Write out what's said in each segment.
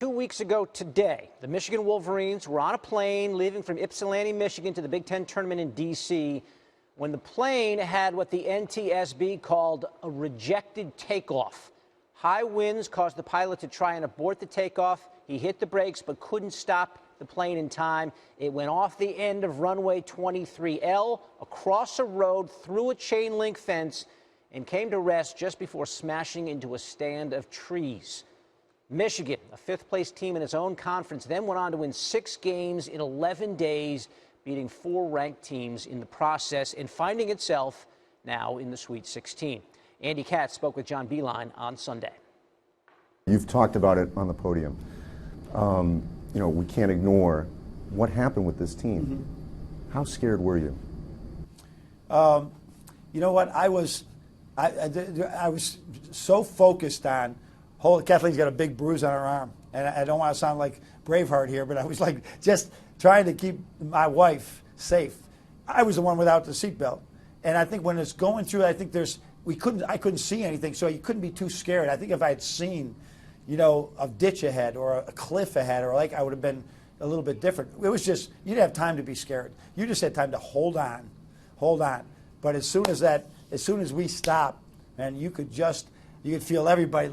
2 weeks ago today, the Michigan Wolverines were on a plane leaving from Ypsilanti, Michigan to the Big Ten tournament in D.C. when the plane had what the NTSB called a rejected takeoff. High winds caused the pilot to try and abort the takeoff. He hit the brakes but couldn't stop the plane in time. It went off the end of runway 23L, across a road, through a chain link fence, and came to rest just before smashing into a stand of trees. Michigan, a fifth-place team in its own conference, then went on to win 6 games in 11 days, beating 4 ranked teams in the process and finding itself now in the Sweet 16. Andy Katz spoke with John Beilein on Sunday. You've talked about it on the podium. We can't ignore what happened with this team. Mm-hmm. How scared were you? You know what? I was so focused on. Kathleen's got a big bruise on her arm, and I don't want to sound like Braveheart here, but I was like just trying to keep my wife safe. I was the one without the seatbelt, and I think when it's going through, I think I couldn't see anything, so you couldn't be too scared. I think if I had seen, a ditch ahead or a cliff ahead, or I would have been a little bit different. It was just you didn't have time to be scared. You just had time to hold on. But as soon as we stopped, man, you could feel everybody.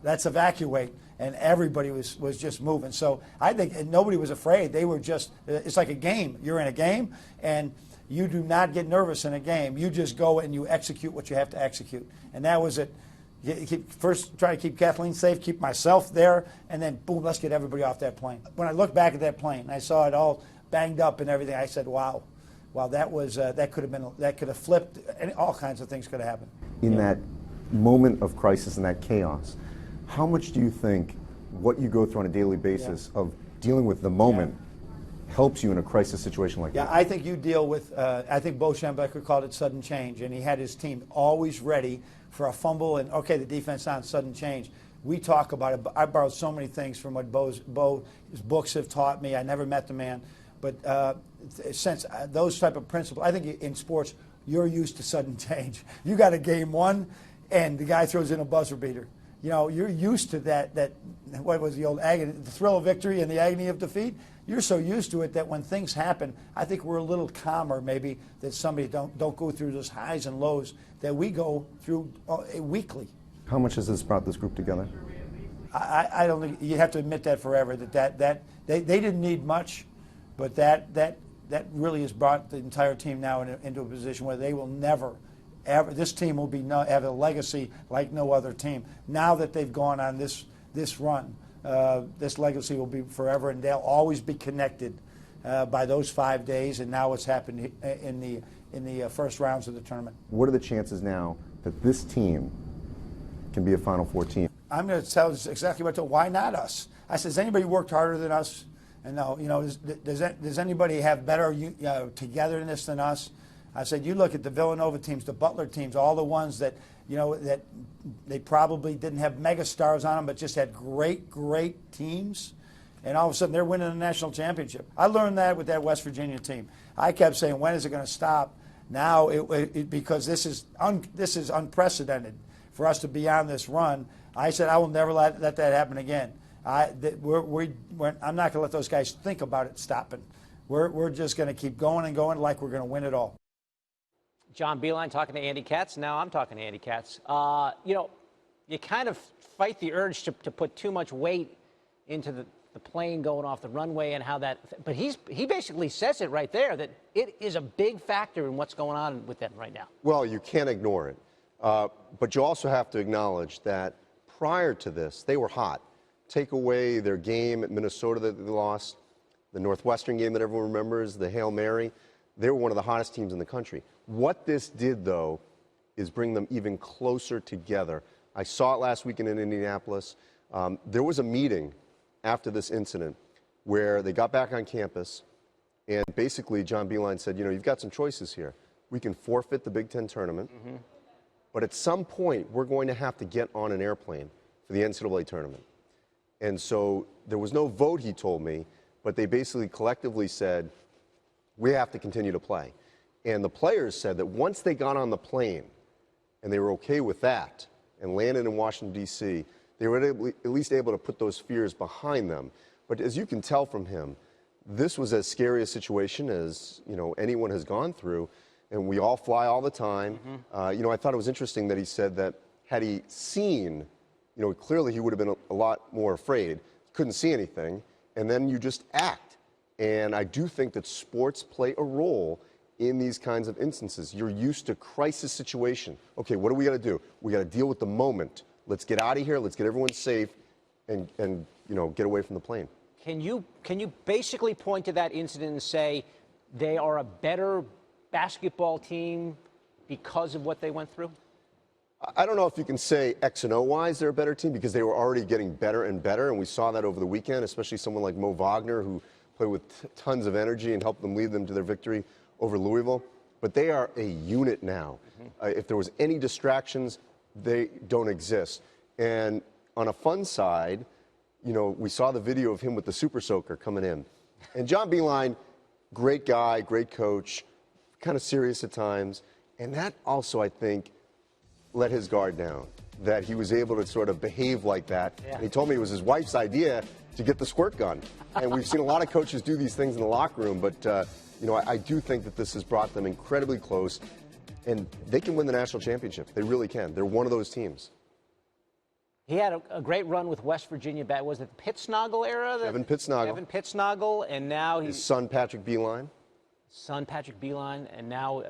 Let's evacuate, and everybody was just moving. So I think nobody was afraid. They were just, it's like a game. You're in a game, and you do not get nervous in a game. You just go and you execute what you have to execute. And that was it. First, try to keep Kathleen safe, keep myself there, and then, boom, let's get everybody off that plane. When I looked back at that plane, I saw it all banged up and everything. I said, wow, that could have flipped, and all kinds of things could have happened. In that moment of crisis and that chaos, how much do you think what you go through on a daily basis of dealing with the moment helps you in a crisis situation like that? Yeah, I think you deal with, I think Bo Schembechler called it sudden change, and he had his team always ready for a fumble, and okay, the defense on sudden change. We talk about it. I borrowed so many things from what his books have taught me. I never met the man, but since those type of principles, I think in sports, you're used to sudden change. You got a game one, and the guy throws in a buzzer beater. You're used to that, what was the old agony, the thrill of victory and the agony of defeat? You're so used to it that when things happen, I think we're a little calmer maybe, that somebody don't go through those highs and lows that we go through weekly. How much has this brought this group together? I don't think, you have to admit that forever, that they didn't need much, but that really has brought the entire team now into a position where they will never, this team will have a legacy like no other team. Now that they've gone on this run, this legacy will be forever, and they'll always be connected by those 5 days. And now what's happened in the first rounds of the tournament. What are the chances now that this team can be a Final Four team? I'm going to tell you exactly what. Why not us? I said, has anybody worked harder than us? And no, does anybody have better togetherness than us? I said, you look at the Villanova teams, the Butler teams, all the ones that, that they probably didn't have mega stars on them, but just had great teams. And all of a sudden, they're winning a national championship. I learned that with that West Virginia team. I kept saying, when is it going to stop? Now, because this is unprecedented for us to be on this run. I said, I will never let that happen again. I'm not going to let those guys think about it stopping. We're just going to keep going and going like we're going to win it all. John Beilein talking to Andy Katz. Now I'm talking to Andy Katz. You kind of fight the urge to put too much weight into the plane going off the runway and how that. But he basically says it right there that it is a big factor in what's going on with them right now. Well, you can't ignore it. But you also have to acknowledge that prior to this, they were hot. Take away their game at Minnesota that they lost, the Northwestern game that everyone remembers, the Hail Mary. They were one of the hottest teams in the country. What this did, though, is bring them even closer together. I saw it last weekend in Indianapolis. There was a meeting after this incident where they got back on campus, and basically John Beilein said, you've got some choices here. We can forfeit the Big Ten tournament, but at some point we're going to have to get on an airplane for the NCAA tournament. And so there was no vote, he told me, but they basically collectively said, we have to continue to play. And the players said that once they got on the plane and they were okay with that and landed in Washington, D.C., they were at least able to put those fears behind them. But as you can tell from him, this was as scary a situation as anyone has gone through, and we all fly all the time. I thought it was interesting that he said that had he seen, clearly he would have been a lot more afraid. Couldn't see anything, and then you just act. And I do think that sports play a role in these kinds of instances. You're used to crisis situation. Okay, what do we got to do? We got to deal with the moment. Let's get out of here. Let's get everyone safe, and get away from the plane. Can you basically point to that incident and say they are a better basketball team because of what they went through? I don't know if you can say X and O wise they're a better team, because they were already getting better and better, and we saw that over the weekend, especially someone like Mo Wagner, who played with tons of energy and helped them lead them to their victory over Louisville. But they are a unit now. If there was any distractions, they don't exist. And on a fun side, we saw the video of him with the Super Soaker coming in. And John Beilein, great guy, great coach, kind of serious at times. And that also, I think, let his guard down, that he was able to sort of behave like that. Yeah. And he told me it was his wife's idea to get the squirt gun. And we've seen a lot of coaches do these things in the locker room, but I do think that this has brought them incredibly close, and they can win the national championship. They really can. They're one of those teams. He had a great run with West Virginia. Was it the Pittsnogle era? Evan Pittsnogle. Evan Pittsnogle, and now his son Patrick Beilein. And now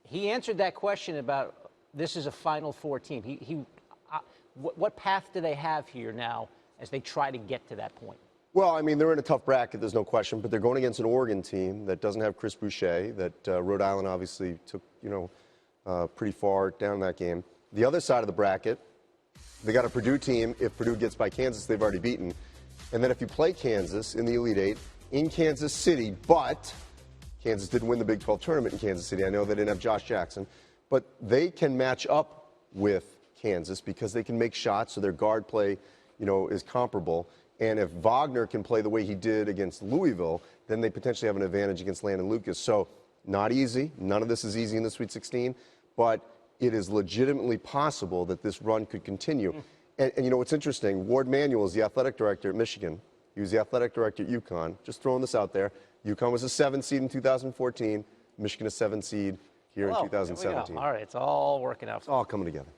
he answered that question about this is a Final Four team. What path do they have here now as they try to get to that point? Well, I mean, they're in a tough bracket, there's no question, but they're going against an Oregon team that doesn't have Chris Boucher, that Rhode Island obviously took, pretty far down that game. The other side of the bracket, they got a Purdue team. If Purdue gets by Kansas, they've already beaten. And then if you play Kansas in the Elite Eight in Kansas City, but Kansas didn't win the Big 12 tournament in Kansas City. I know they didn't have Josh Jackson, but they can match up with Kansas because they can make shots, so their guard play, is comparable. And if Wagner can play the way he did against Louisville, then they potentially have an advantage against Landon Lucas. So not easy. None of this is easy in the Sweet 16, but it is legitimately possible that this run could continue. And what's interesting, Ward Manuel is the athletic director at Michigan. He was the athletic director at UConn. Just throwing this out there. UConn was a 7th seed in 2014. Michigan a 7th seed here in 2017. All right, it's all working out. It's all coming together.